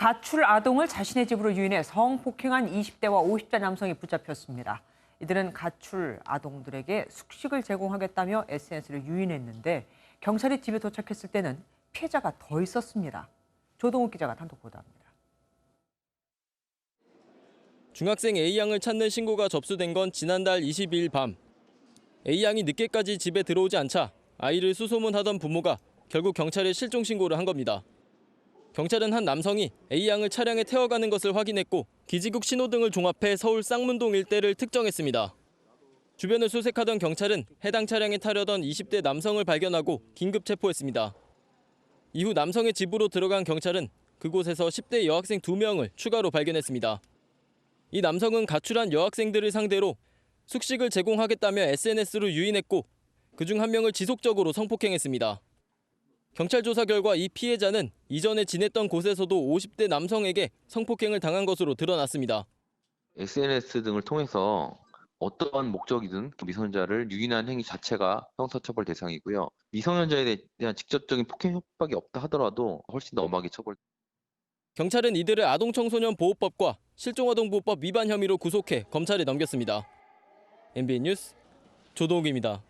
가출 아동을 자신의 집으로 유인해 성폭행한 20대와 50대 남성이 붙잡혔습니다. 이들은 가출 아동들에게 숙식을 제공하겠다며 SNS를 유인했는데 경찰이 집에 도착했을 때는 피해자가 더 있었습니다. 조동욱 기자가 단독 보도합니다. 중학생 A양을 찾는 신고가 접수된 건 지난달 22일 밤. A양이 늦게까지 집에 들어오지 않자 아이를 수소문하던 부모가 결국 경찰에 실종 신고를 한 겁니다. 경찰은 한 남성이 A양을 차량에 태워가는 것을 확인했고 기지국 신호등을 종합해 서울 쌍문동 일대를 특정했습니다. 주변을 수색하던 경찰은 해당 차량에 타려던 20대 남성을 발견하고 긴급 체포했습니다. 이후 남성의 집으로 들어간 경찰은 그곳에서 10대 여학생 2명을 추가로 발견했습니다. 이 남성은 가출한 여학생들을 상대로 숙식을 제공하겠다며 SNS로 유인했고 그중 한 명을 지속적으로 성폭행했습니다. 경찰 조사 결과 이 피해자는 이전에 지냈던 곳에서도 50대 남성에게 성폭행을 당한 것으로 드러났습니다. SNS 등을 통해서 어떠한 목적이든 미성년자를 유인한 행위 자체가 형사처벌 대상이고요. 미성년자에 대한 직접적인 폭행 협박이 없다 하더라도 훨씬 더 엄하게 처벌. 경찰은 이들을 아동청소년 보호법과 실종아동보호법 위반 혐의로 구속해 검찰에 넘겼습니다. MBN 뉴스 조동욱입니다.